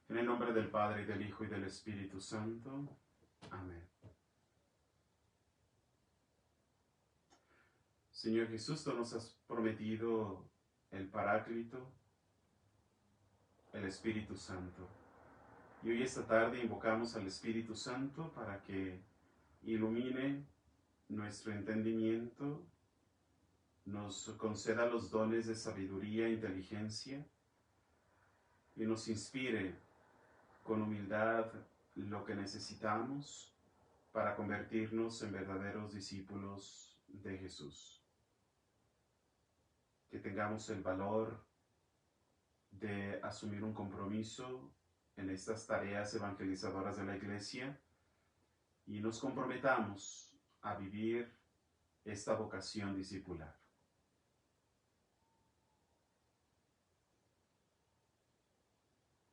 En el nombre del Padre, y del Hijo, y del Espíritu Santo. Amén. Señor Jesús, tú nos has prometido el Paráclito, el Espíritu Santo. Y hoy esta tarde invocamos al Espíritu Santo para que ilumine nuestro entendimiento, nos conceda los dones de sabiduría e inteligencia y nos inspire con humildad lo que necesitamos para convertirnos en verdaderos discípulos de Jesús. Que tengamos el valor de asumir un compromiso en estas tareas evangelizadoras de la Iglesia y nos comprometamos a vivir esta vocación discipular.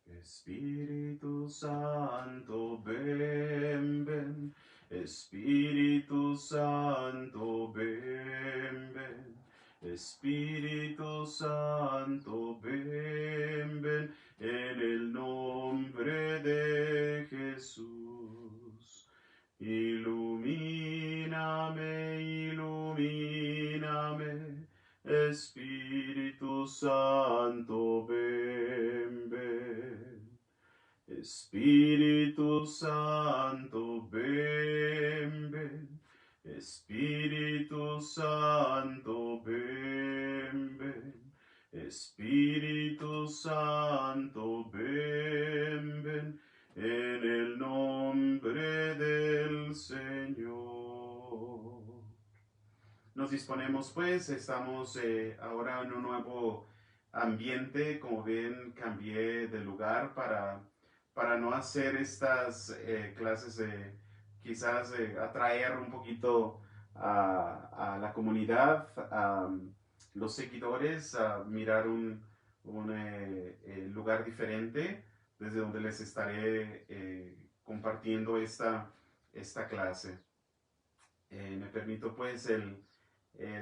Espíritu Santo, ven, ven. Espíritu Santo, ven, ven. Espíritu Santo, ven, ven. En el nombre de Jesús. Ilumíname, ilumíname. Espíritu Santo, ven, ven. Espíritu Santo, ven, ven. Espíritu Santo, ven, ven. Espíritu Santo, ven, ven. En el nombre del Señor. Nos disponemos pues, estamos ahora en un nuevo ambiente. Como ven, cambié de lugar para no hacer estas clases, quizás atraer un poquito a la comunidad, a los seguidores, a mirar un lugar diferente desde donde les estaré compartiendo esta clase. Me permito pues el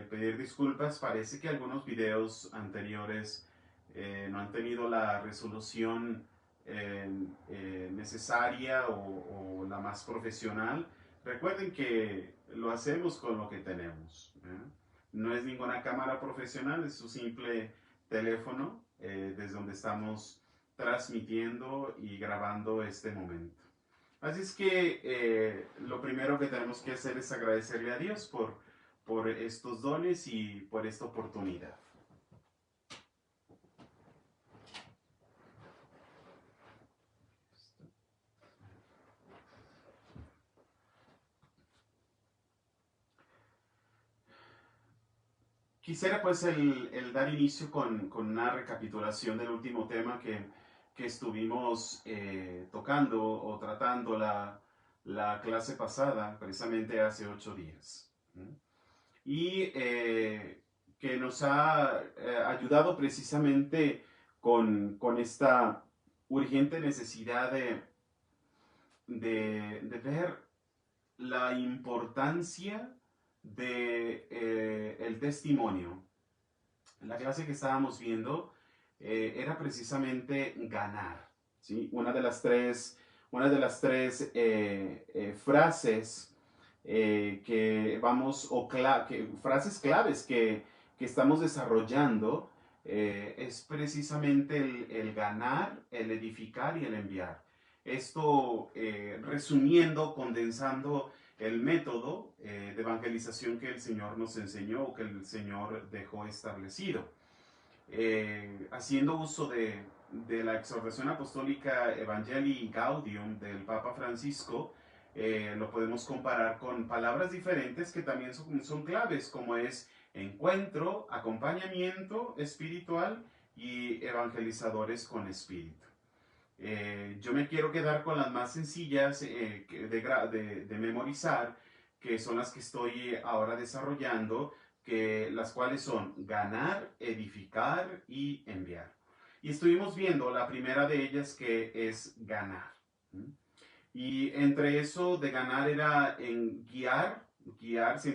pedir disculpas. Parece que algunos videos anteriores no han tenido la resolución necesaria o la más profesional. Recuerden que lo hacemos con lo que tenemos, ¿eh? No es ninguna cámara profesional, es un simple teléfono desde donde estamos transmitiendo y grabando este momento. Así es que lo primero que tenemos que hacer es agradecerle a Dios por estos dones y por esta oportunidad. Quisiera pues el dar inicio con una recapitulación del último tema que estuvimos tocando o tratando la clase pasada, precisamente hace 8 días. Y que nos ha ayudado precisamente con esta urgente necesidad de ver la importancia de el testimonio. La clase que estábamos viendo era precisamente ganar, ¿sí? Una de las tres frases que vamos, frases claves que estamos desarrollando es precisamente el ganar, el edificar y el enviar. Esto resumiendo, condensando el método de evangelización que el Señor nos enseñó o que el Señor dejó establecido. Haciendo uso de la exhortación apostólica Evangelii Gaudium del Papa Francisco, lo podemos comparar con palabras diferentes que también son claves, como es encuentro, acompañamiento espiritual y evangelizadores con espíritu. Yo me quiero quedar con las más sencillas de memorizar, que son las que estoy ahora desarrollando, las cuales son ganar, edificar y enviar. Y estuvimos viendo la primera de ellas, que es ganar. Y entre eso de ganar era en guiar se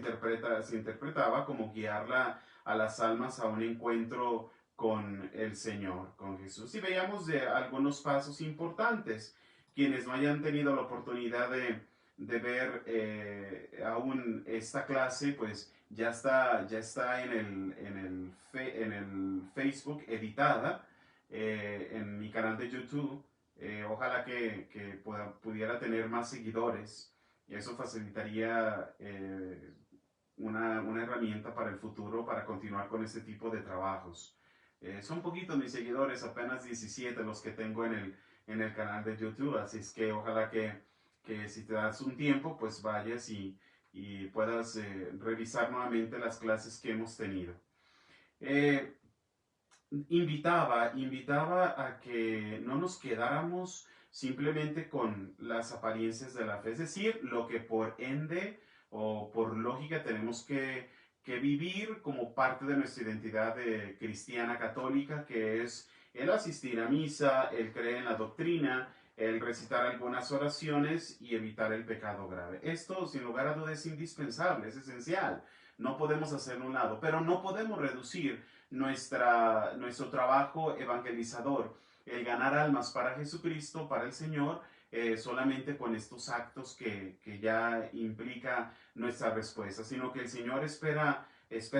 interpretaba como guiarla a las almas a un encuentro con el Señor, con Jesús. Y veíamos de algunos pasos importantes. Quienes no hayan tenido la oportunidad de ver aún esta clase, pues ya está en el Facebook editada en mi canal de YouTube. Ojalá que pudiera tener más seguidores y eso facilitaría una herramienta para el futuro para continuar con este tipo de trabajos. Son poquitos mis seguidores, apenas 17 los que tengo en el canal de YouTube, así es que ojalá que si te das un tiempo, pues vayas y puedas revisar nuevamente las clases que hemos tenido. Eh, invitaba a que no nos quedáramos simplemente con las apariencias de la fe, es decir, lo que por ende o por lógica tenemos que vivir como parte de nuestra identidad cristiana católica, que es el asistir a misa, el creer en la doctrina, el recitar algunas oraciones y evitar el pecado grave. Esto, sin lugar a dudas, es indispensable, es esencial. No podemos hacerlo a un lado, pero no podemos reducir nuestro trabajo evangelizador, el ganar almas para Jesucristo, para el Señor, solamente con estos actos que ya implica nuestra respuesta, sino que el Señor espera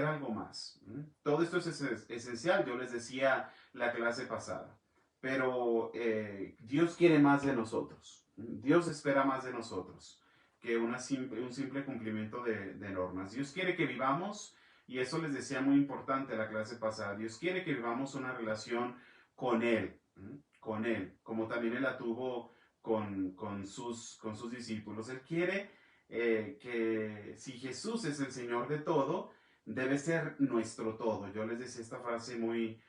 algo más. Todo esto es esencial, yo les decía la clase pasada, pero Dios quiere más de nosotros, Dios espera más de nosotros que un simple cumplimiento de normas. Dios quiere que vivamos, y eso les decía muy importante la clase pasada, Dios quiere que vivamos una relación con Él, como también Él la tuvo con sus discípulos. Él quiere que si Jesús es el Señor de todo, debe ser nuestro todo. Yo les decía esta frase muy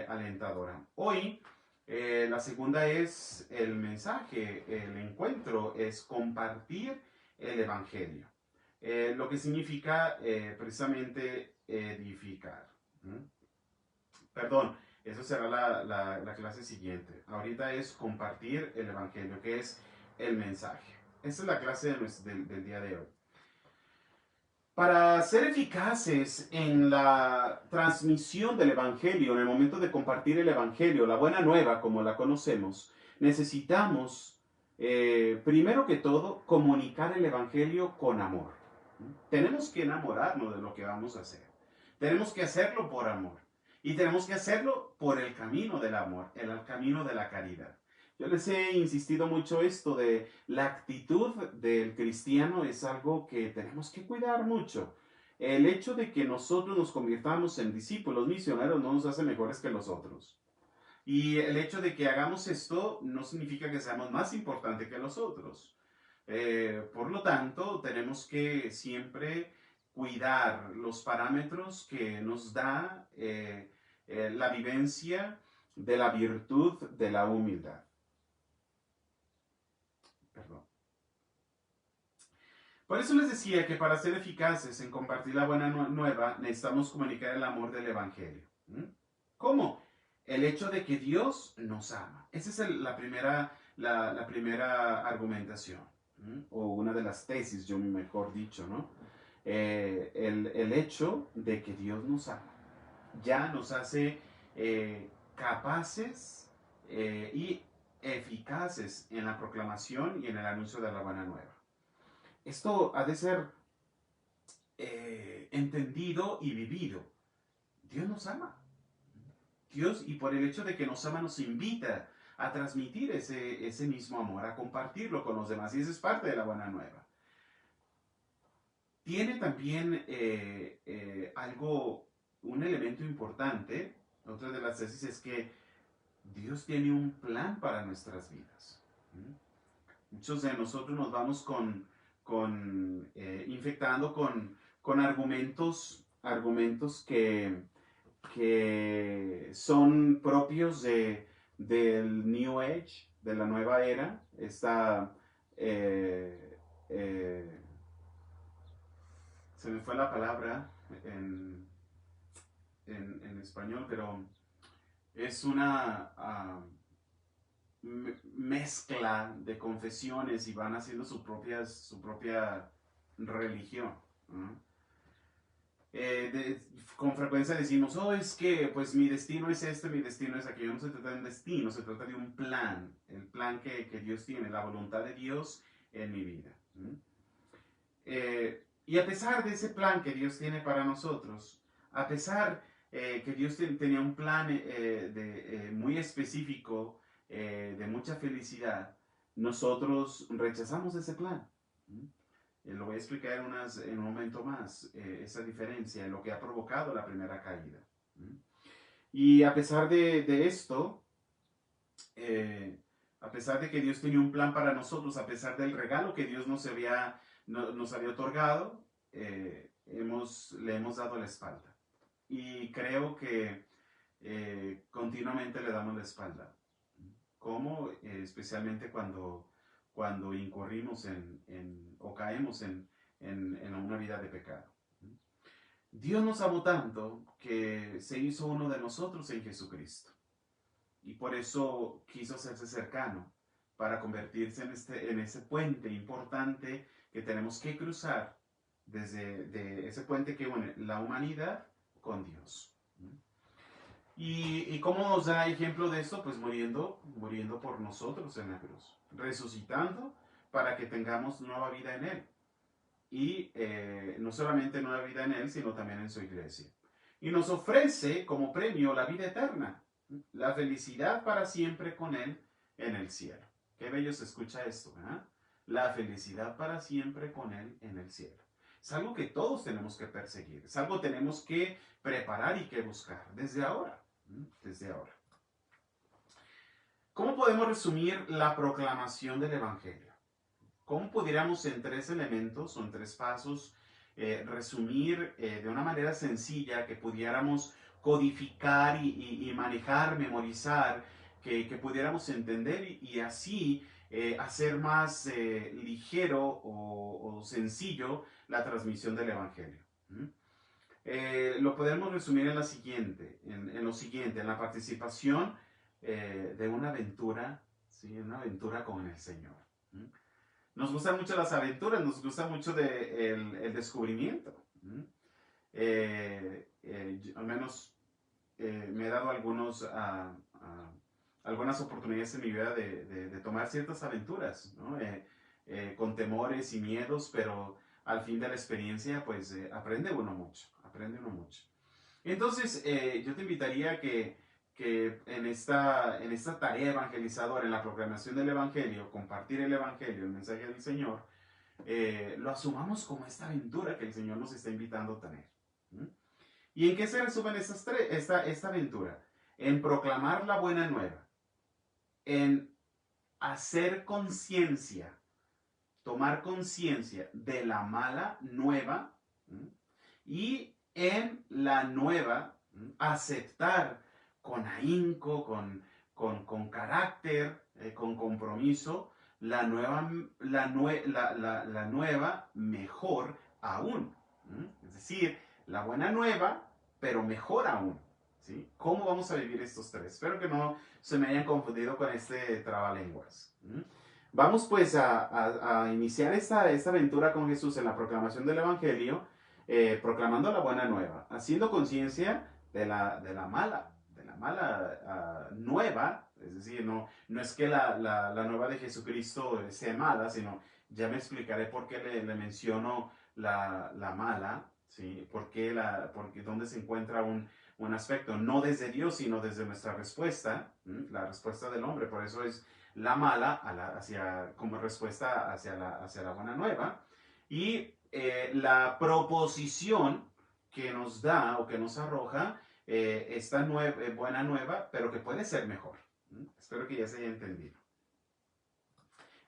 alentadora. Hoy, la segunda es el mensaje, el encuentro, es compartir el Evangelio. Lo que significa precisamente edificar. Perdón, eso será la clase siguiente. Ahorita es compartir el Evangelio, que es el mensaje. Esta es la clase del día de hoy. Para ser eficaces en la transmisión del Evangelio, en el momento de compartir el Evangelio, la buena nueva como la conocemos, necesitamos, primero que todo, comunicar el Evangelio con amor. Tenemos que enamorarnos de lo que vamos a hacer. Tenemos que hacerlo por amor. Y tenemos que hacerlo por el camino del amor, el camino de la caridad. Yo les he insistido mucho esto de la actitud del cristiano es algo que tenemos que cuidar mucho. El hecho de que nosotros nos convirtamos en discípulos misioneros no nos hace mejores que los otros. Y el hecho de que hagamos esto no significa que seamos más importantes que los otros. Por lo tanto, tenemos que siempre cuidar los parámetros que nos da la vivencia de la virtud de la humildad. Perdón. Por eso les decía que para ser eficaces en compartir la buena nueva necesitamos comunicar el amor del Evangelio. ¿Cómo? El hecho de que Dios nos ama. Esa es la primera argumentación, o una de las tesis, yo mejor dicho, ¿no? El hecho de que Dios nos ama ya nos hace capaces y eficaces en la proclamación y en el anuncio de la buena nueva. Esto ha de ser entendido y vivido. Dios nos ama. Dios, y por el hecho de que nos ama, nos invita a transmitir ese mismo amor, a compartirlo con los demás. Y eso es parte de la buena nueva. Tiene también un elemento importante. Otra de las tesis es que Dios tiene un plan para nuestras vidas. Muchos de nosotros nos vamos infectando con argumentos que son propios del New Age, de la nueva era. Se me fue la palabra en español, pero es una mezcla de confesiones y van haciendo su propia religión. con frecuencia decimos, oh, es que pues mi destino es este, mi destino es aquello. No se trata de un destino, se trata de un plan, el plan que Dios tiene, la voluntad de Dios en mi vida. Y a pesar de ese plan que Dios tiene para nosotros, a pesar que Dios tenía un plan muy específico, de mucha felicidad, nosotros rechazamos ese plan. Lo voy a explicar en un momento más, esa diferencia, en lo que ha provocado la primera caída. Y a pesar de esto, a pesar de que Dios tenía un plan para nosotros, a pesar del regalo que Dios nos había otorgado, le hemos dado la espalda. Y creo que continuamente le damos la espalda. ¿Cómo? Especialmente cuando incurrimos o caemos en una vida de pecado. Dios nos amó tanto que se hizo uno de nosotros en Jesucristo. Y por eso quiso hacerse cercano, para convertirse en ese puente importante que tenemos que cruzar, de ese puente que une la humanidad con Dios. ¿Y cómo nos da ejemplo de esto? Pues muriendo por nosotros en la cruz, resucitando para que tengamos nueva vida en Él. Y no solamente nueva vida en Él, sino también en su iglesia. Y nos ofrece como premio la vida eterna, la felicidad para siempre con Él en el cielo. Qué bello se escucha esto, ¿verdad? La felicidad para siempre con Él en el cielo. Es algo que todos tenemos que perseguir, es algo que tenemos que preparar y que buscar desde ahora. Desde ahora. ¿Cómo podemos resumir la proclamación del Evangelio? ¿Cómo pudiéramos en 3 elementos o en 3 pasos resumir de una manera sencilla, que pudiéramos codificar y manejar, memorizar, que pudiéramos entender y así hacer más ligero o sencillo la transmisión del Evangelio? Lo podemos resumir en lo siguiente, en la participación de una aventura, ¿sí? Una aventura con el Señor. Nos gustan mucho las aventuras, nos gusta mucho el descubrimiento. Al menos me he dado algunas oportunidades en mi vida de tomar ciertas aventuras, ¿no? Con temores y miedos, pero al fin de la experiencia, pues aprende uno mucho. Entonces, yo te invitaría a que en esta tarea evangelizadora, en la proclamación del Evangelio, compartir el Evangelio, el mensaje del Señor, lo asumamos como esta aventura que el Señor nos está invitando a tener. ¿Y en qué se resumen esta aventura? En proclamar la buena nueva, en hacer conciencia, tomar conciencia de la mala nueva, y en la nueva aceptar con ahínco, con carácter, con compromiso, la nueva mejor aún. Es decir, la buena nueva, pero mejor aún. ¿Sí? ¿Cómo vamos a vivir estos 3? Espero que no se me hayan confundido con este trabalenguas. Vamos pues a iniciar esta aventura con Jesús en la proclamación del Evangelio, proclamando la buena nueva, haciendo conciencia de la mala nueva. Es decir, no es que la nueva de Jesucristo sea mala, sino ya me explicaré por qué le menciono la mala, ¿sí? Porque dónde se encuentra un aspecto, no desde Dios, sino desde nuestra respuesta, la respuesta del hombre. Por eso es la mala como respuesta hacia la buena nueva. Y la proposición que nos da o que nos arroja esta buena nueva, pero que puede ser mejor. Espero que ya se haya entendido.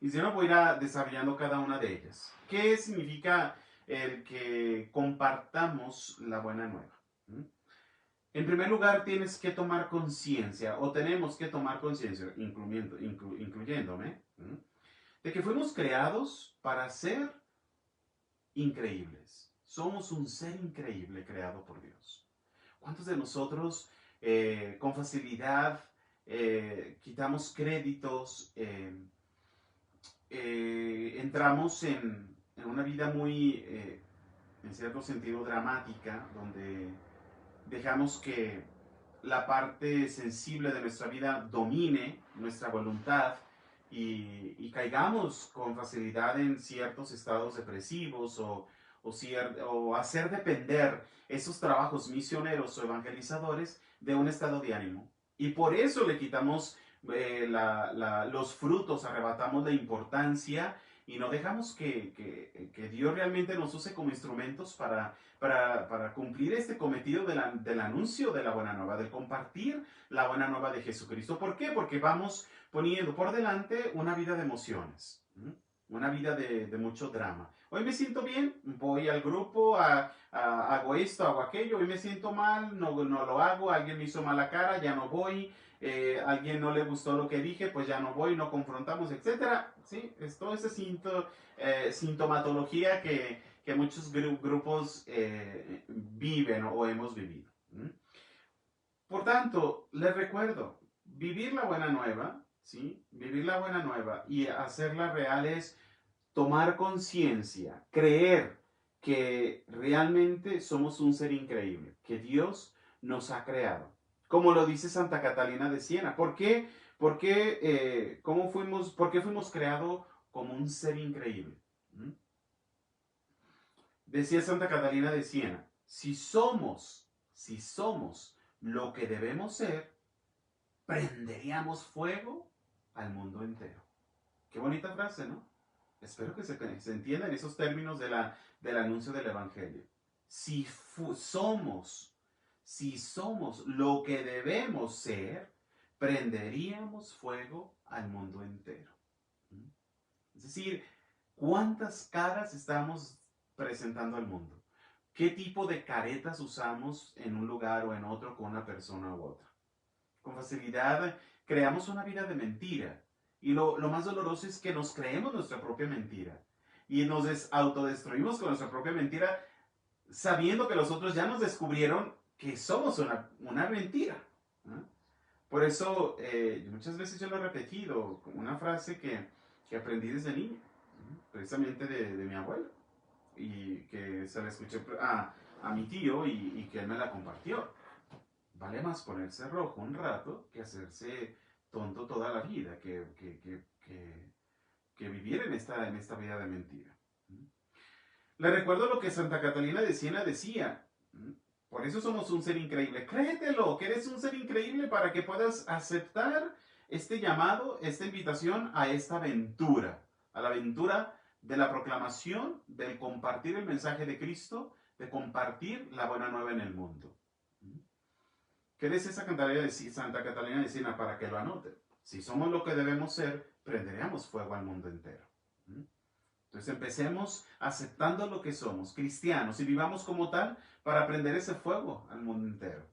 Y si no, voy a ir desarrollando cada una de ellas. ¿Qué significa el que compartamos la buena nueva? En primer lugar, tienes que tomar conciencia, o tenemos que tomar conciencia, incluyéndome, de que fuimos creados para ser increíbles. Somos un ser increíble creado por Dios. ¿Cuántos de nosotros con facilidad quitamos créditos, entramos en una vida muy en cierto sentido dramática, donde dejamos que la parte sensible de nuestra vida domine nuestra voluntad y caigamos con facilidad en ciertos estados depresivos o hacer depender esos trabajos misioneros o evangelizadores de un estado de ánimo. Y por eso le quitamos los frutos, arrebatamos la importancia y no dejamos que Dios realmente nos use como instrumentos para cumplir este cometido del anuncio de la buena nueva, de compartir la buena nueva de Jesucristo. ¿Por qué? Porque vamos poniendo por delante una vida de emociones, una vida de mucho drama. Hoy me siento bien, voy al grupo, hago esto, hago aquello, hoy me siento mal, no lo hago, alguien me hizo mala cara, ya no voy, alguien no le gustó lo que dije, pues ya no voy, no confrontamos, etcétera. ¿Sí? Es toda esa sintomatología que muchos grupos viven o hemos vivido. Por tanto, les recuerdo, vivir la buena nueva, ¿sí? Vivir la buena nueva y hacerla real es tomar conciencia, creer que realmente somos un ser increíble, que Dios nos ha creado. Como lo dice Santa Catalina de Siena. ¿Por qué? ¿Por qué fuimos creados como un ser increíble? Decía Santa Catalina de Siena, si somos lo que debemos ser, prenderíamos fuego al mundo entero. Qué bonita frase, ¿no? Espero que se entiendan esos términos del anuncio del Evangelio. Si somos lo que debemos ser, prenderíamos fuego al mundo entero. Es decir, ¿cuántas caras estamos presentando al mundo? ¿Qué tipo de caretas usamos en un lugar o en otro con una persona u otra? Con facilidad creamos una vida de mentira. Y lo más doloroso es que nos creemos nuestra propia mentira. Y nos autodestruimos con nuestra propia mentira, sabiendo que los otros ya nos descubrieron que somos una mentira. Por eso, muchas veces yo lo he repetido, como una frase que aprendí desde niño, precisamente de mi abuelo, y que se la escuché a mi tío y que él me la compartió. Vale más ponerse rojo un rato que hacerse tonto toda la vida, que vivir en esta vida de mentira. Le recuerdo lo que Santa Catalina de Siena decía. Por eso somos un ser increíble. Créetelo, que eres un ser increíble para que puedas aceptar este llamado, esta invitación a esta aventura, a la aventura de la proclamación, del compartir el mensaje de Cristo, de compartir la buena nueva en el mundo. ¿Qué dice esa cantarella de Santa Catalina de Siena para que lo anoten? Si somos lo que debemos ser, prenderemos fuego al mundo entero. Entonces empecemos aceptando lo que somos, cristianos, y vivamos como tal para prender ese fuego al mundo entero.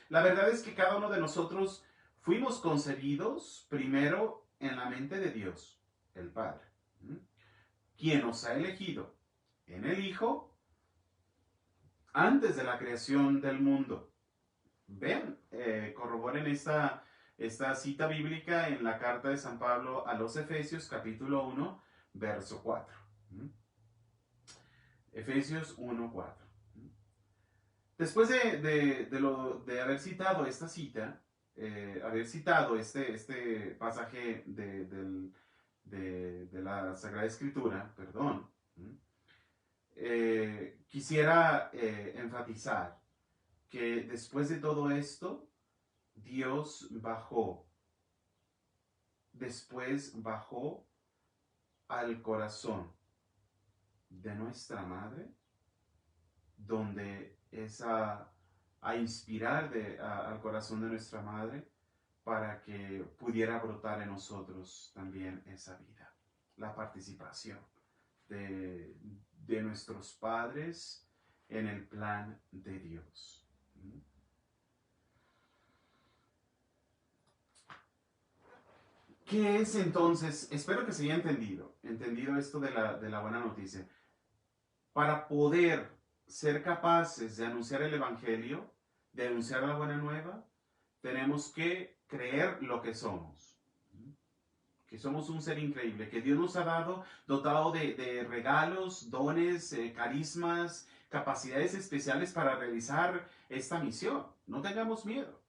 La verdad es que cada uno de nosotros fuimos concebidos primero en la mente de Dios, el Padre, quien nos ha elegido en el Hijo antes de la creación del mundo. Vean, corroboren esta cita bíblica en la carta de San Pablo a los Efesios, capítulo 1, verso 4. Efesios 1, 4. Después de haber citado esta cita, haber citado este pasaje de la Sagrada Escritura, perdón, quisiera enfatizar que después de todo esto, Dios bajó al corazón de nuestra madre, donde es a inspirar al corazón de nuestra madre para que pudiera brotar en nosotros también esa vida, la participación de nuestros padres en el plan de Dios. ¿Qué es entonces? Espero que se haya entendido esto de la buena noticia. Para poder ser capaces de anunciar el Evangelio, de anunciar la buena nueva, tenemos que creer lo que somos. Que somos un ser increíble, que Dios nos ha dado dotado de regalos, dones, carismas, capacidades especiales para realizar esta misión. No tengamos miedo.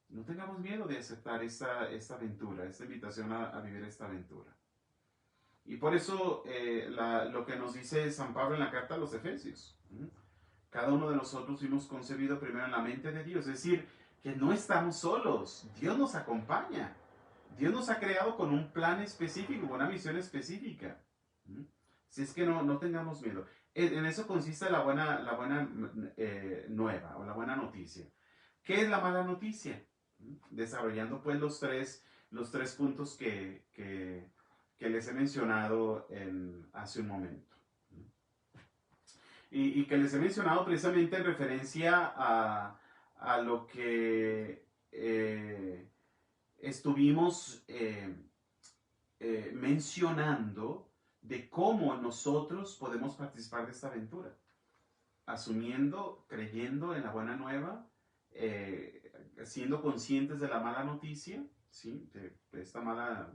No tengamos miedo de aceptar esta aventura, esta invitación a vivir esta aventura. Y por eso lo que nos dice San Pablo en la carta a los Efesios. Cada uno de nosotros fuimos concebido primero en la mente de Dios. Es decir, que no estamos solos. Dios nos acompaña. Dios nos ha creado con un plan específico, con una misión específica. Si es que no tengamos miedo. En eso consiste la buena nueva o la buena noticia. ¿Qué es la mala noticia? Desarrollando pues los tres puntos que les he mencionado hace un momento. Y que les he mencionado precisamente en referencia a lo que estuvimos mencionando de cómo nosotros podemos participar de esta aventura. Asumiendo, creyendo en la buena nueva, siendo conscientes de la mala noticia, ¿sí? de esta mala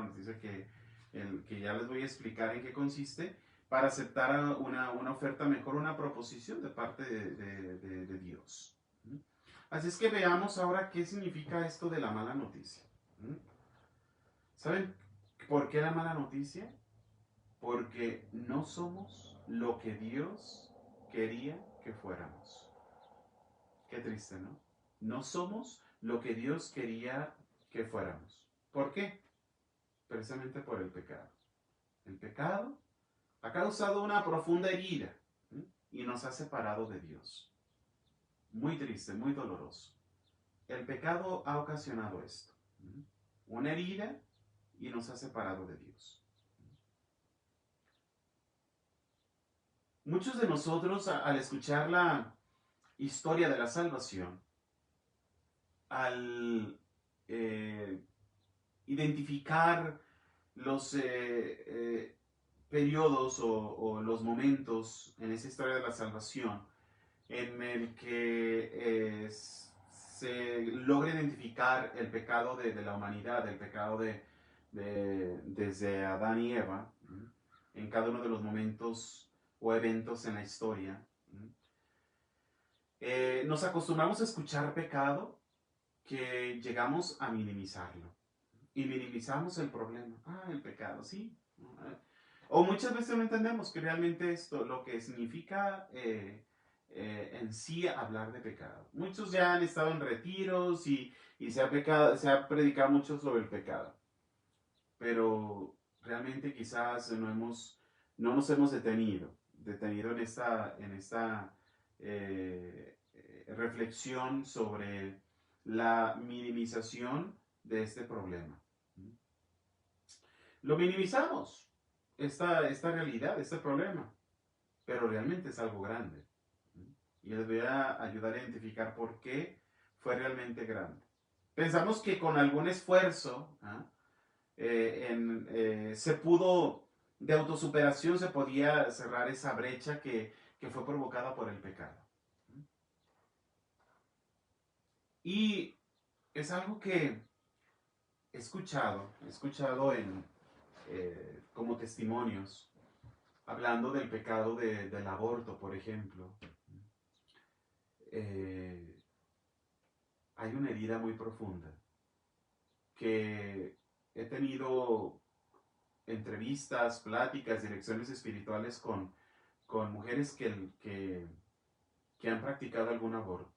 noticia que ya les voy a explicar en qué consiste, para aceptar una oferta mejor, una proposición de parte de Dios. Así es que veamos ahora qué significa esto de la mala noticia. ¿Saben por qué la mala noticia? Porque no somos lo que Dios quería que fuéramos. Qué triste, ¿no? No somos lo que Dios quería que fuéramos. ¿Por qué? Precisamente por el pecado. El pecado ha causado una profunda herida y nos ha separado de Dios. Muy triste, muy doloroso. El pecado ha ocasionado esto. Una herida y nos ha separado de Dios. Muchos de nosotros, al escuchar la historia de la salvación, al identificar los periodos o los momentos en esa historia de la salvación en el que se logra identificar el pecado de la humanidad, el pecado desde Adán y Eva, en cada uno de los momentos o eventos en la historia. Nos acostumbramos a escuchar pecado que llegamos a minimizarlo. Y minimizamos el problema. El pecado, sí. O muchas veces no entendemos que realmente esto, lo que significa en sí hablar de pecado. Muchos ya han estado en retiros y se ha predicado mucho sobre el pecado. Pero realmente quizás no nos hemos detenido en esta reflexión sobre la minimización de este problema. Lo minimizamos, esta realidad, este problema, pero realmente es algo grande. Y les voy a ayudar a identificar por qué fue realmente grande. Pensamos que con algún esfuerzo se pudo, de autosuperación, se podía cerrar esa brecha que fue provocada por el pecado. Y es algo que he escuchado como testimonios, hablando del pecado del aborto, por ejemplo. Hay una herida muy profunda que he tenido entrevistas, pláticas, direcciones espirituales con mujeres que han practicado algún aborto.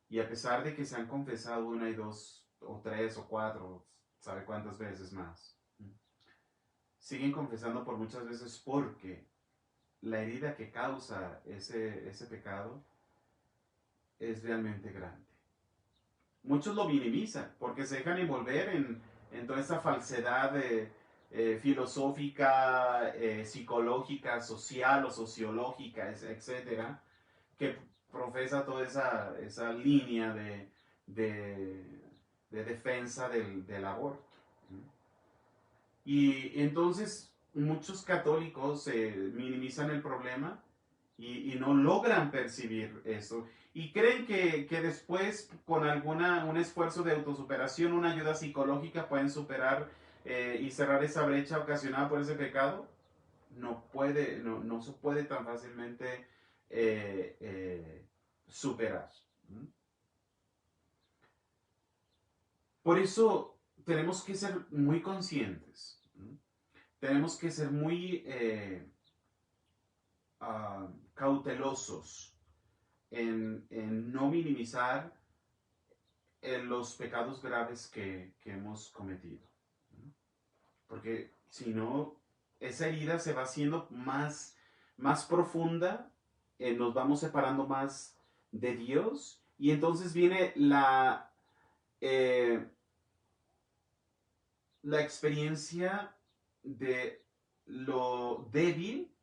Y a pesar de que se han confesado una y dos, o tres, o cuatro, sabe cuántas veces más, siguen confesando por muchas veces porque la herida que causa ese pecado es realmente grande. Muchos lo minimizan porque se dejan envolver en toda esa falsedad filosófica, psicológica, social o sociológica, etc., que profesa toda esa línea de defensa del aborto. Y entonces muchos católicos minimizan el problema y no logran percibir eso. Y creen que después, con un esfuerzo de autosuperación, una ayuda psicológica, pueden superar y cerrar esa brecha ocasionada por ese pecado. no se puede tan fácilmente superar. Por eso tenemos que ser muy conscientes. Tenemos que ser muy cautelosos en no minimizar los pecados graves que hemos cometido. Porque si no, esa herida se va haciendo más profunda, nos vamos separando más de Dios y entonces viene la experiencia de lo débil.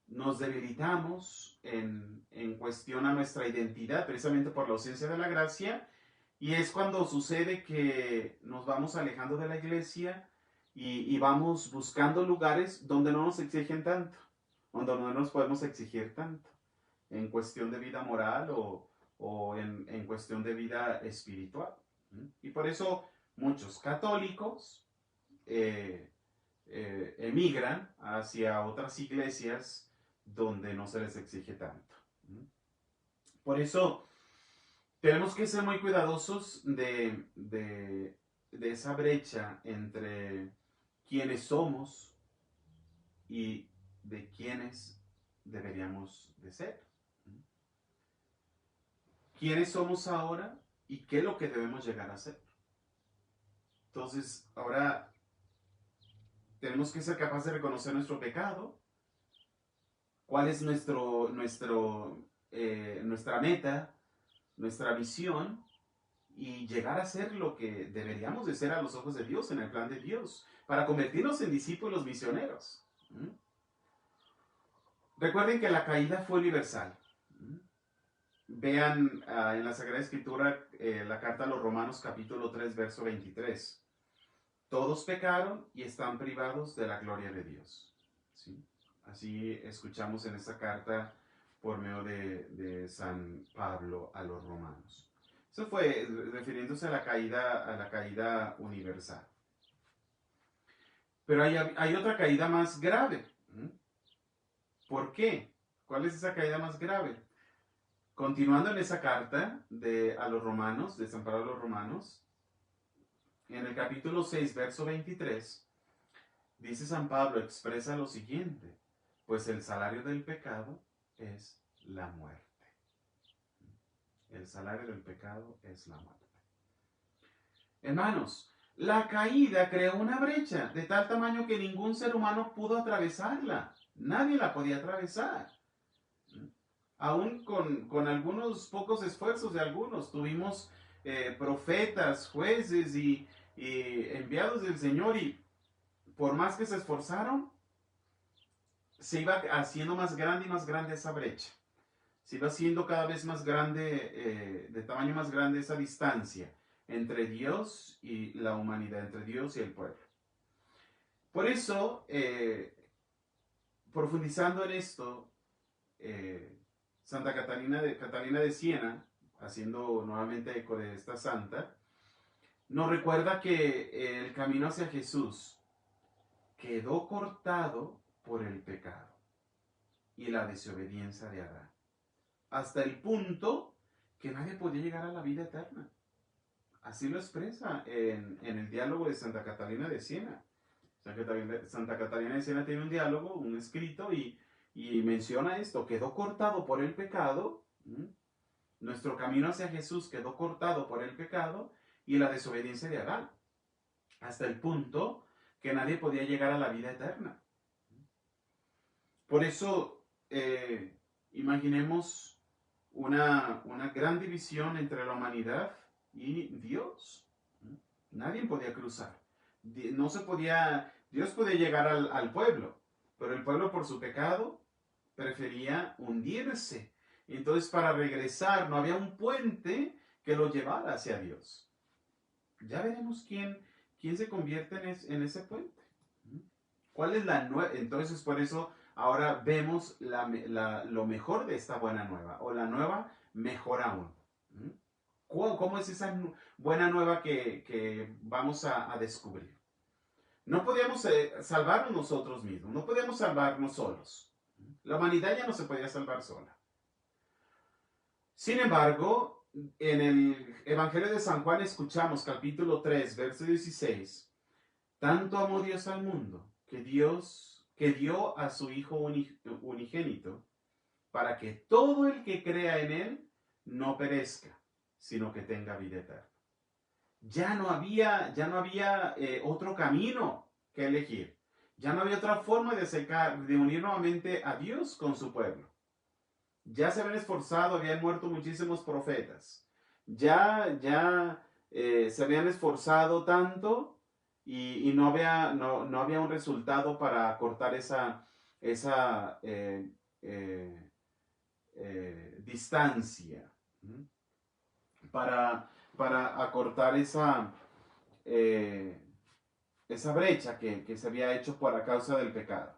Nos debilitamos en cuestión a nuestra identidad, precisamente por la ausencia de la gracia, y es cuando sucede que nos vamos alejando de la iglesia y vamos buscando lugares donde no nos exigen tanto, donde no nos podemos exigir tanto, en cuestión de vida moral o en cuestión de vida espiritual. Y por eso muchos católicos emigran hacia otras iglesias donde no se les exige tanto. Por eso tenemos que ser muy cuidadosos de esa brecha entre quienes somos y de quienes deberíamos de ser. ¿Quiénes somos ahora y qué es lo que debemos llegar a ser? Entonces, ahora tenemos que ser capaces de reconocer nuestro pecado, cuál es nuestra meta, nuestra visión, y llegar a ser lo que deberíamos de ser a los ojos de Dios, en el plan de Dios, para convertirnos en discípulos misioneros. Recuerden que la caída fue universal. Vean en la Sagrada Escritura la carta a los Romanos capítulo 3, verso 23. Todos pecaron y están privados de la gloria de Dios. ¿Sí? Así escuchamos en esta carta por medio de San Pablo a los romanos. Eso fue refiriéndose a la caída universal. Pero hay otra caída más grave. ¿Por qué? ¿Cuál es esa caída más grave? Continuando en esa carta a los romanos, de San Pablo a los romanos, en el capítulo 6, verso 23, dice San Pablo, expresa lo siguiente: pues el salario del pecado es la muerte. El salario del pecado es la muerte. Hermanos, la caída creó una brecha de tal tamaño que ningún ser humano pudo atravesarla. Nadie la podía atravesar. Aún con algunos pocos esfuerzos de algunos, tuvimos profetas, jueces y enviados del Señor, y por más que se esforzaron, se iba haciendo más grande esa brecha. Se iba haciendo cada vez más grande, de tamaño más grande, esa distancia entre Dios y la humanidad, entre Dios y el pueblo. Por eso, profundizando en esto, Santa Catalina de Siena, haciendo nuevamente eco de esta santa, nos recuerda que el camino hacia Jesús quedó cortado por el pecado y la desobediencia de Adán, hasta el punto que nadie podía llegar a la vida eterna. Así lo expresa en el diálogo de Santa Catalina de Siena. Santa Catalina de Siena tiene un diálogo, un escrito, y menciona esto: quedó cortado por el pecado. Nuestro camino hacia Jesús quedó cortado por el pecado y la desobediencia de Adán, hasta el punto que nadie podía llegar a la vida eterna. Por eso, imaginemos una gran división entre la humanidad y Dios. Nadie podía cruzar. No se podía, Dios podía llegar al pueblo, pero el pueblo, por su pecado, prefería hundirse. Entonces, para regresar, no había un puente que lo llevara hacia Dios. Ya veremos quién se convierte en ese puente. ¿Cuál es la nueva? Entonces, por eso ahora vemos lo mejor de esta buena nueva, o la nueva mejor aún. ¿Cómo es esa buena nueva que vamos a descubrir? No podíamos salvarnos nosotros mismos, no podíamos salvarnos solos. La humanidad ya no se podía salvar sola. Sin embargo, en el Evangelio de San Juan escuchamos capítulo 3, verso 16, tanto amó Dios al mundo que dio a su Hijo unigénito para que todo el que crea en Él no perezca, sino que tenga vida eterna. Ya no había otro camino que elegir. Ya no había otra forma de unir nuevamente a Dios con su pueblo. Ya se habían esforzado, habían muerto muchísimos profetas. Se habían esforzado tanto y no había un resultado para cortar esa distancia. Para acortar eh, esa brecha que se había hecho por a causa del pecado.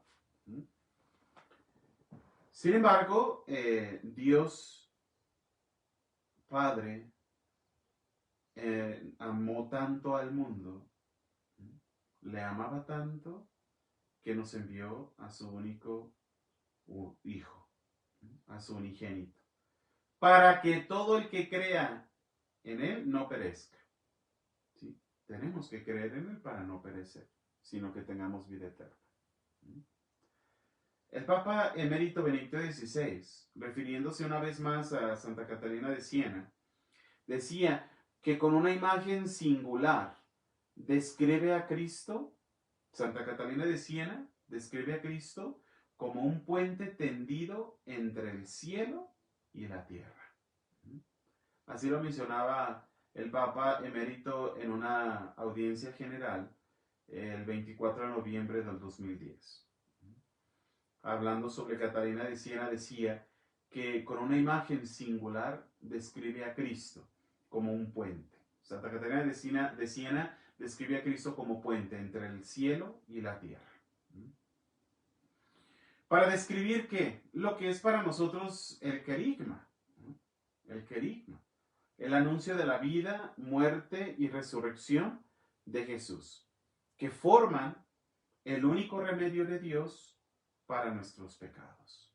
Sin embargo, Dios Padre amó tanto al mundo, le amaba tanto, que nos envió a su único Hijo, a su unigénito, para que todo el que crea en Él no perezca. ¿Sí? Tenemos que creer en Él para no perecer, sino que tengamos vida eterna. El Papa Emérito Benedicto XVI, refiriéndose una vez más a Santa Catalina de Siena, decía que con una imagen singular describe a Cristo, Santa Catalina de Siena describe a Cristo como un puente tendido entre el cielo y la tierra. Así lo mencionaba el Papa Emérito en una audiencia general el 24 de noviembre del 2010. Hablando sobre Catalina de Siena, decía que con una imagen singular describe a Cristo como un puente. Santa Catalina de Siena describe a Cristo como puente entre el cielo y la tierra. Para describir ¿qué? Lo que es para nosotros el querigma. El querigma. El anuncio de la vida, muerte y resurrección de Jesús, que forman el único remedio de Dios para nuestros pecados.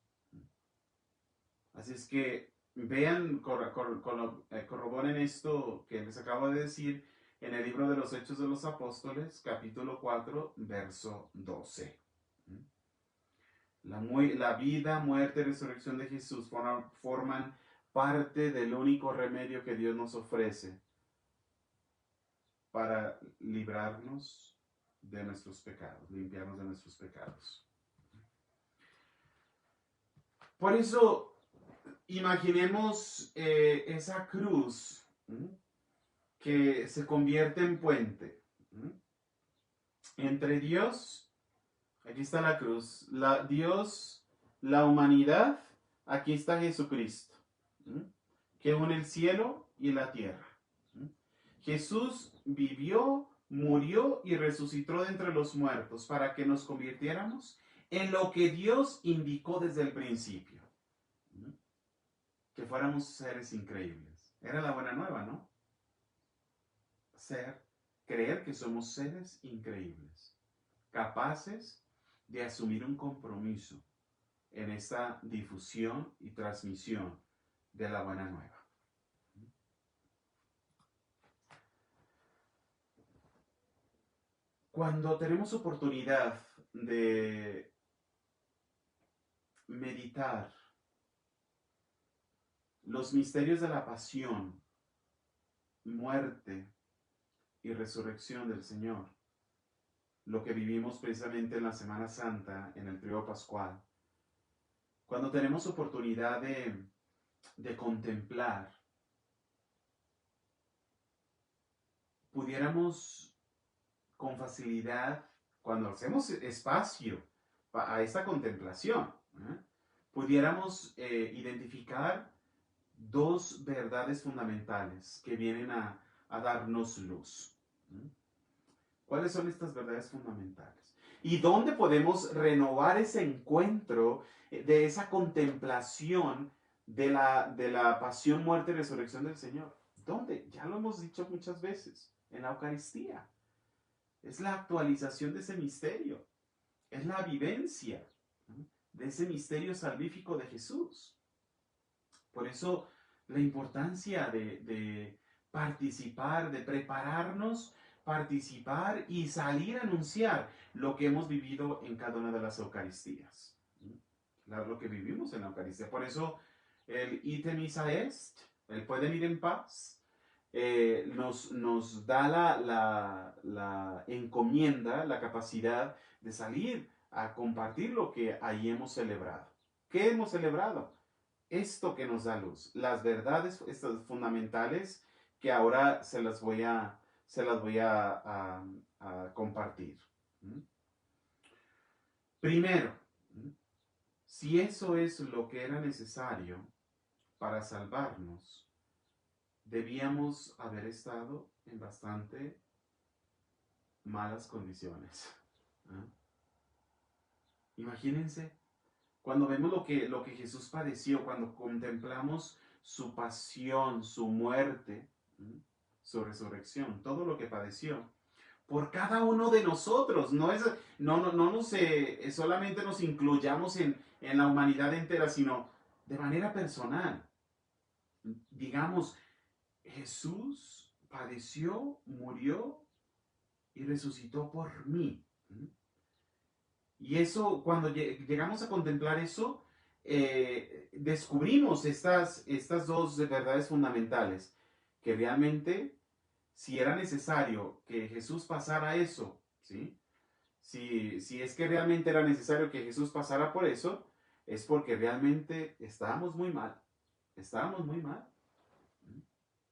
Así es que vean, corroboren esto que les acabo de decir en el libro de los Hechos de los Apóstoles, capítulo 4, verso 12. La vida, muerte y resurrección de Jesús forman parte del único remedio que Dios nos ofrece para librarnos de nuestros pecados, limpiarnos de nuestros pecados. Por eso, imaginemos esa cruz que se convierte en puente entre Dios, aquí está la cruz, Dios, la humanidad, aquí está Jesucristo, que une el cielo y la tierra. Jesús vivió, murió y resucitó de entre los muertos para que nos convirtiéramos en lo que Dios indicó desde el principio. Que fuéramos seres increíbles. Era la buena nueva, ¿no? Creer que somos seres increíbles, capaces de asumir un compromiso en esta difusión y transmisión de la buena nueva. Cuando tenemos oportunidad de meditar los misterios de la pasión, muerte y resurrección del Señor, lo que vivimos precisamente en la Semana Santa, en el trío pascual, cuando tenemos oportunidad de contemplar, pudiéramos con facilidad, cuando hacemos espacio a esta contemplación, pudiéramos identificar dos verdades fundamentales que vienen a darnos luz. ¿Cuáles son estas verdades fundamentales? ¿Y dónde podemos renovar ese encuentro de esa contemplación de la pasión, muerte y resurrección del Señor? ¿Dónde? Ya lo hemos dicho muchas veces, en la Eucaristía. Es la actualización de ese misterio. Es la vivencia, ¿no?, de ese misterio salvífico de Jesús. Por eso la importancia de participar, de prepararnos, participar y salir a anunciar lo que hemos vivido en cada una de las Eucaristías. Lo que vivimos en la Eucaristía. Por eso el ite missa est, el pueden ir en paz, nos da la encomienda, la capacidad de salir a compartir lo que ahí hemos celebrado. ¿Qué hemos celebrado? Esto que nos da luz, las verdades estas fundamentales que ahora se las voy a compartir. Primero, si eso es lo que era necesario para salvarnos, debíamos haber estado en bastante malas condiciones. Imagínense, cuando vemos lo que Jesús padeció, cuando contemplamos su pasión, su muerte, su resurrección, todo lo que padeció, por cada uno de nosotros, no solamente nos incluyamos en la humanidad entera, sino de manera personal. Digamos, Jesús padeció, murió y resucitó por mí. Y eso, cuando llegamos a contemplar eso, descubrimos estas dos verdades fundamentales, que realmente, si era necesario que Jesús pasara eso, ¿sí? Si es que realmente era necesario que Jesús pasara por eso, es porque realmente estábamos muy mal. Estábamos muy mal.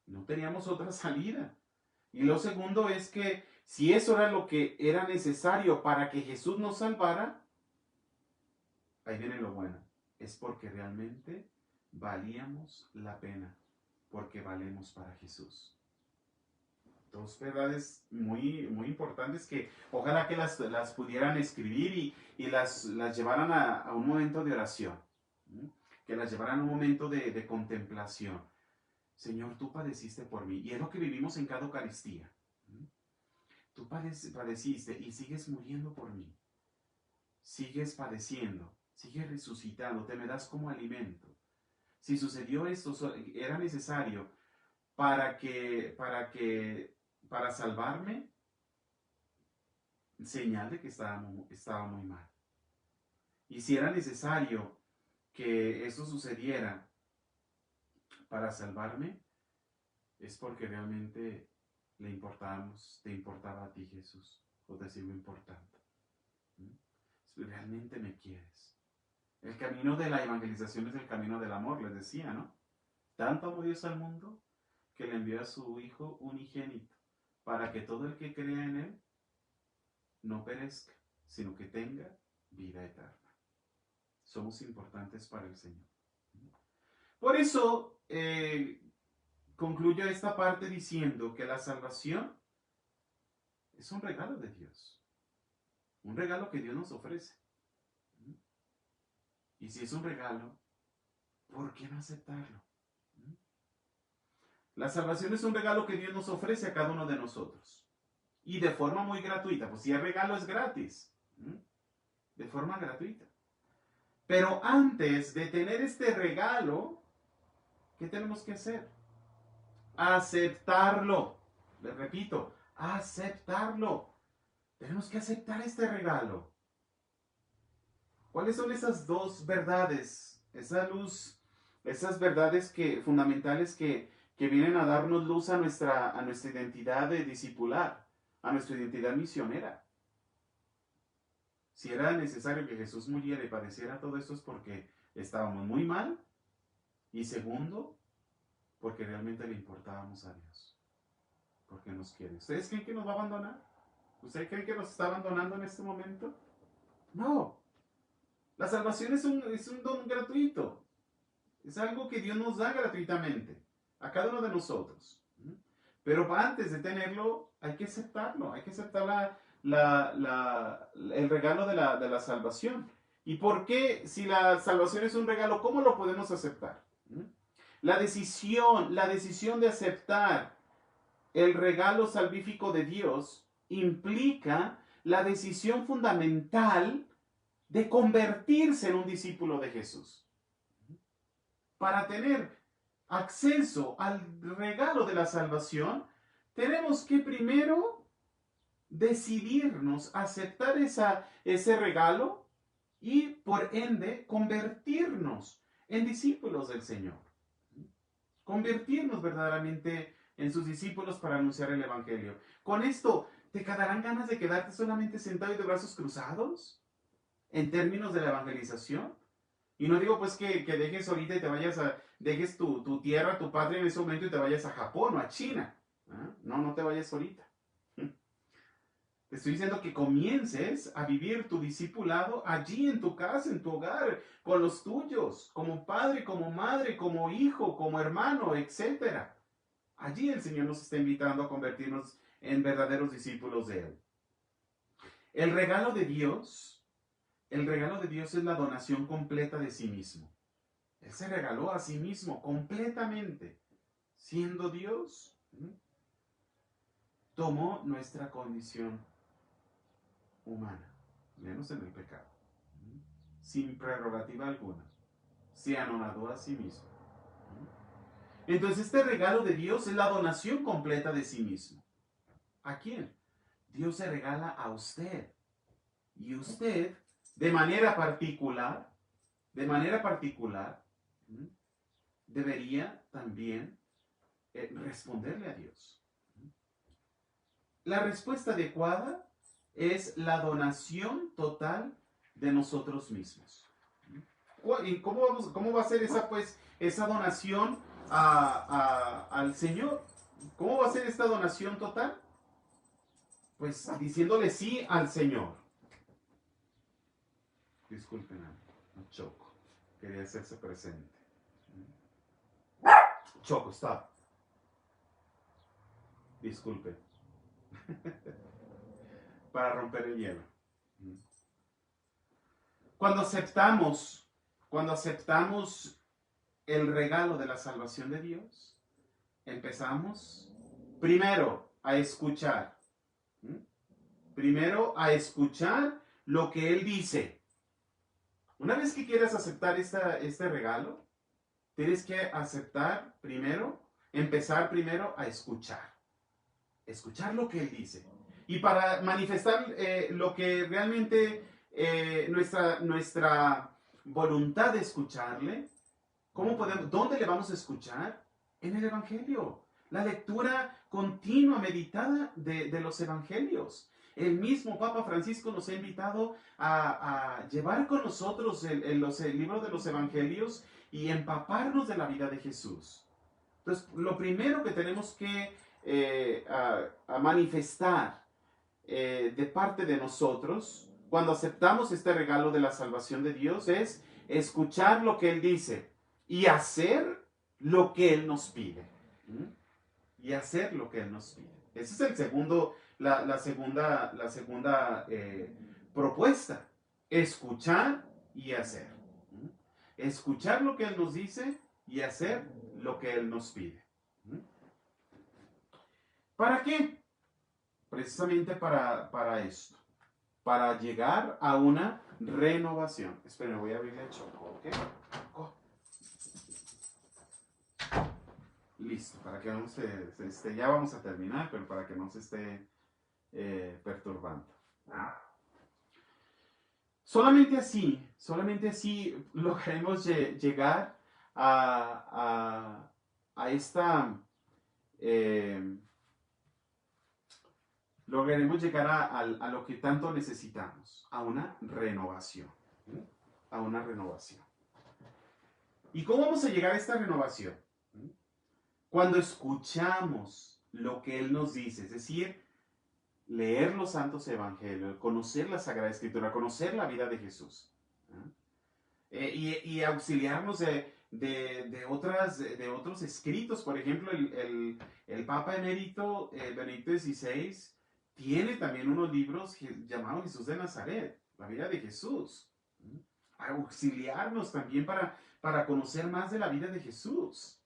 No teníamos otra salida. Y lo segundo es que si eso era lo que era necesario para que Jesús nos salvara, ahí viene lo bueno, es porque realmente valíamos la pena, porque valemos para Jesús. Dos verdades muy, muy importantes que ojalá que las pudieran escribir y las llevaran a un momento de oración, ¿sí? Que las llevaran a un momento de contemplación. Señor, tú padeciste por mí, y es lo que vivimos en cada Eucaristía. Tú padeciste y sigues muriendo por mí. Sigues padeciendo, sigues resucitando, te me das como alimento. Si sucedió esto, era necesario para salvarme, señal de que estaba muy mal. Y si era necesario que eso sucediera para salvarme, es porque realmente te importaba a ti, Jesús, o te sigo importando. Realmente me quieres. El camino de la evangelización es el camino del amor, les decía, ¿no? Tanto amó Dios al mundo que le envió a su Hijo unigénito, para que todo el que crea en Él no perezca, sino que tenga vida eterna. Somos importantes para el Señor. Por eso, concluyo esta parte diciendo que la salvación es un regalo de Dios. Un regalo que Dios nos ofrece. Y si es un regalo, ¿por qué no aceptarlo? La salvación es un regalo que Dios nos ofrece a cada uno de nosotros. Y de forma muy gratuita. Pues si el regalo es gratis. De forma gratuita. Pero antes de tener este regalo, ¿qué tenemos que hacer? Aceptarlo. Les repito, aceptarlo. Tenemos que aceptar este regalo. ¿Cuáles son esas dos verdades? Esa luz, esas verdades fundamentales que vienen a darnos luz a nuestra identidad de discipular, a nuestra identidad misionera. Si era necesario que Jesús muriera y padeciera todo esto es porque estábamos muy mal. Y segundo, porque realmente le importábamos a Dios. Porque nos quiere. ¿Ustedes creen que nos va a abandonar? ¿Ustedes creen que nos está abandonando en este momento? No. La salvación es un don gratuito. Es algo que Dios nos da gratuitamente a cada uno de nosotros. Pero antes de tenerlo, hay que aceptarlo. Hay que aceptar el regalo de la salvación. ¿Y por qué, si la salvación es un regalo, cómo lo podemos aceptar? La decisión de aceptar el regalo salvífico de Dios implica la decisión fundamental de convertirse en un discípulo de Jesús. Para tener acceso al regalo de la salvación, tenemos que primero decidirnos aceptar ese regalo y por ende convertirnos en discípulos del Señor. Convertirnos verdaderamente en sus discípulos para anunciar el Evangelio. Con esto, ¿te quedarán ganas de quedarte solamente sentado y de brazos cruzados en términos de la evangelización? Y no digo pues que dejes ahorita y te vayas dejes tu tierra, tu patria en ese momento y te vayas a Japón o a China. No, no te vayas ahorita. Te estoy diciendo que comiences a vivir tu discipulado allí en tu casa, en tu hogar, con los tuyos, como padre, como madre, como hijo, como hermano, etc. Allí el Señor nos está invitando a convertirnos en verdaderos discípulos de Él. El regalo de Dios es la donación completa de sí mismo. Él se regaló a sí mismo completamente. Siendo Dios, tomó nuestra condición humana, menos en el pecado, sin prerrogativa alguna. Se anonadó a sí mismo. Entonces este regalo de Dios es la donación completa de sí mismo. ¿A quién? Dios se regala a usted. Y usted, de manera particular, debería también responderle a Dios. La respuesta adecuada es la donación total de nosotros mismos. ¿Y cómo va a ser esa donación al Señor? ¿Cómo va a ser esta donación total? Pues diciéndole sí al Señor. Disculpen, no Choco. Quería hacerse presente. Choco, stop. Disculpe. Para romper el hielo. Cuando aceptamos el regalo de la salvación de Dios, empezamos primero a escuchar. Primero a escuchar lo que Él dice. Una vez que quieras aceptar este regalo, tienes que empezar primero a escuchar. Escuchar lo que Él dice. Y para manifestar lo que realmente nuestra voluntad de escucharle, ¿dónde le vamos a escuchar? En el Evangelio. La lectura continua, meditada de los Evangelios. El mismo Papa Francisco nos ha invitado a llevar con nosotros el libro de los Evangelios y empaparnos de la vida de Jesús. Entonces, lo primero que tenemos que a manifestar de parte de nosotros cuando aceptamos este regalo de la salvación de Dios es escuchar lo que Él dice y hacer lo que Él nos pide. Y hacer lo que Él nos pide. Ese es la segunda propuesta. Escuchar y hacer. Escuchar lo que Él nos dice y hacer lo que Él nos pide. ¿Para qué? Precisamente para esto. Para llegar a una renovación. Esperen, voy a abrirle el Choco, ¿ok? Listo, para que no ya vamos a terminar, pero para que no se esté perturbando. Solamente así lograremos llegar a esta... lograremos llegar a lo que tanto necesitamos, a una renovación. A una renovación. ¿Y cómo vamos a llegar a esta renovación? Cuando escuchamos lo que Él nos dice, es decir, leer los santos evangelios, conocer la Sagrada Escritura, conocer la vida de Jesús. Y auxiliarnos de otros escritos. Por ejemplo, el Papa Emérito Benedicto XVI tiene también unos libros llamados Jesús de Nazaret, la vida de Jesús. Auxiliarnos también para conocer más de la vida de Jesús.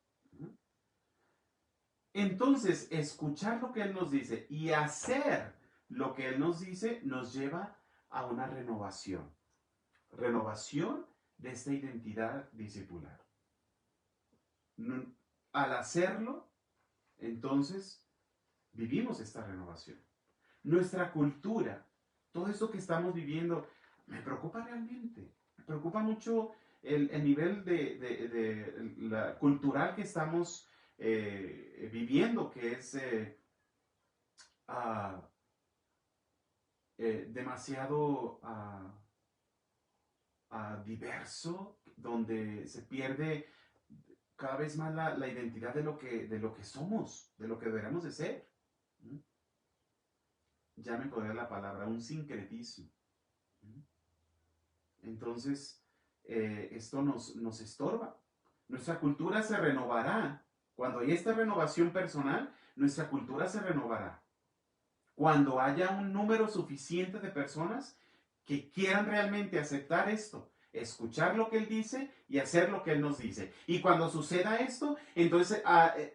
Entonces, escuchar lo que Él nos dice y hacer lo que Él nos dice nos lleva a una renovación. Renovación de esta identidad discipular. Al hacerlo, entonces, vivimos esta renovación. Nuestra cultura, todo esto que estamos viviendo, me preocupa realmente. Me preocupa mucho el nivel de la cultural que estamos viviendo, que es demasiado diverso, donde se pierde cada vez más la identidad de lo que somos, de lo que deberíamos de ser. ¿Mm? Ya me acordé la palabra, un sincretismo. ¿Mm? Entonces, esto nos estorba. Nuestra cultura se renovará. Cuando hay esta renovación personal, nuestra cultura se renovará. Cuando haya un número suficiente de personas que quieran realmente aceptar esto, escuchar lo que Él dice y hacer lo que Él nos dice. Y cuando suceda esto, entonces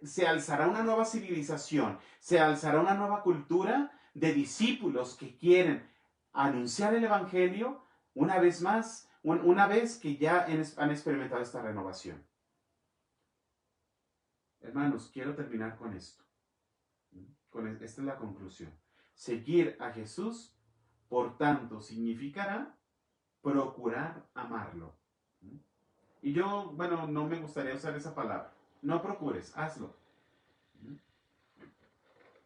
se alzará una nueva civilización, se alzará una nueva cultura de discípulos que quieren anunciar el Evangelio una vez más, una vez que ya han experimentado esta renovación. Hermanos, quiero terminar con esto. Esta es la conclusión. Seguir a Jesús, por tanto, significará procurar amarlo. Y yo, bueno, no me gustaría usar esa palabra. No procures, hazlo.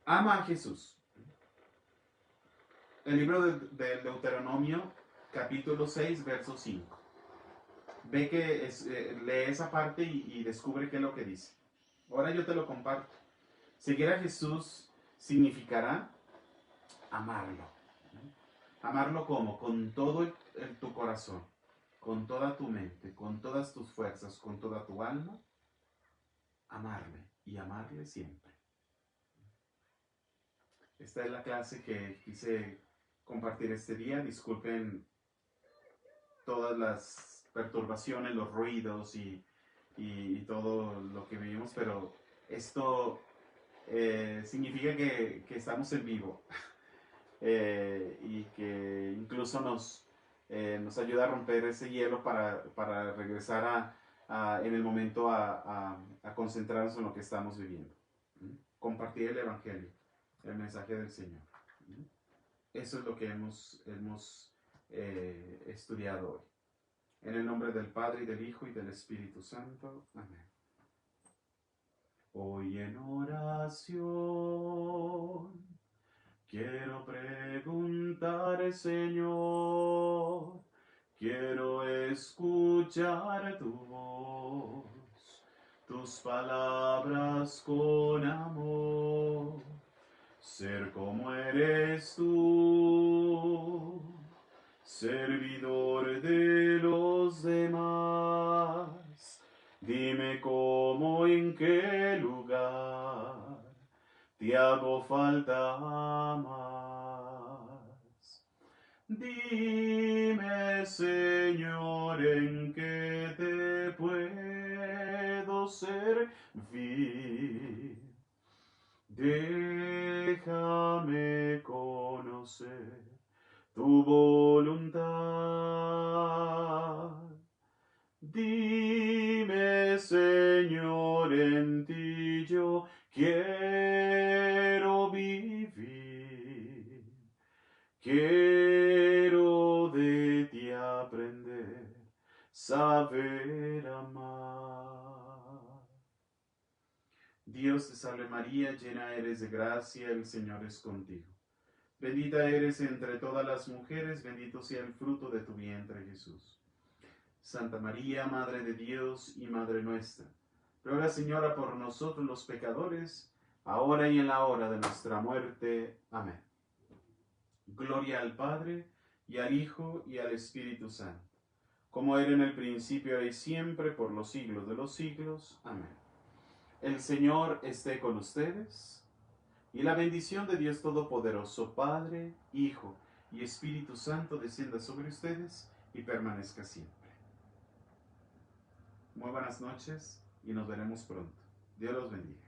Ama a Jesús. El libro del Deuteronomio, capítulo 6, verso 5. Ve que lee esa parte y descubre qué es lo que dice. Ahora yo te lo comparto. Seguir a Jesús significará amarlo. Amarlo como con todo tu corazón, con toda tu mente, con todas tus fuerzas, con toda tu alma. Amarle y amarle siempre. Esta es la clase que quise compartir este día. Disculpen todas las perturbaciones, los ruidos y todo lo que vivimos, pero esto significa que estamos en vivo y que incluso nos ayuda a romper ese hielo para regresar en el momento a concentrarnos en lo que estamos viviendo. Compartir el Evangelio, el mensaje del Señor. Eso es lo que hemos estudiado hoy. En el nombre del Padre, y del Hijo, y del Espíritu Santo. Amén. Hoy en oración quiero preguntar, Señor, quiero escuchar tu voz, tus palabras con amor, ser como eres tú, servidor de los demás. Dime cómo, en qué lugar te hago falta más. Dime, Señor, en qué te puedo servir. Déjame conocer tu voluntad. Dime, Señor, en ti yo quiero vivir. Quiero de ti aprender, saber amar. Dios te salve María, llena eres de gracia, el Señor es contigo. Bendita eres entre todas las mujeres, bendito sea el fruto de tu vientre, Jesús. Santa María, Madre de Dios y Madre nuestra, ruega, Señora, por nosotros los pecadores, ahora y en la hora de nuestra muerte. Amén. Gloria al Padre, y al Hijo, y al Espíritu Santo, como era en el principio, ahora y siempre, por los siglos de los siglos. Amén. El Señor esté con ustedes, y la bendición de Dios Todopoderoso, Padre, Hijo y Espíritu Santo, descienda sobre ustedes y permanezca siempre. Muy buenas noches y nos veremos pronto. Dios los bendiga.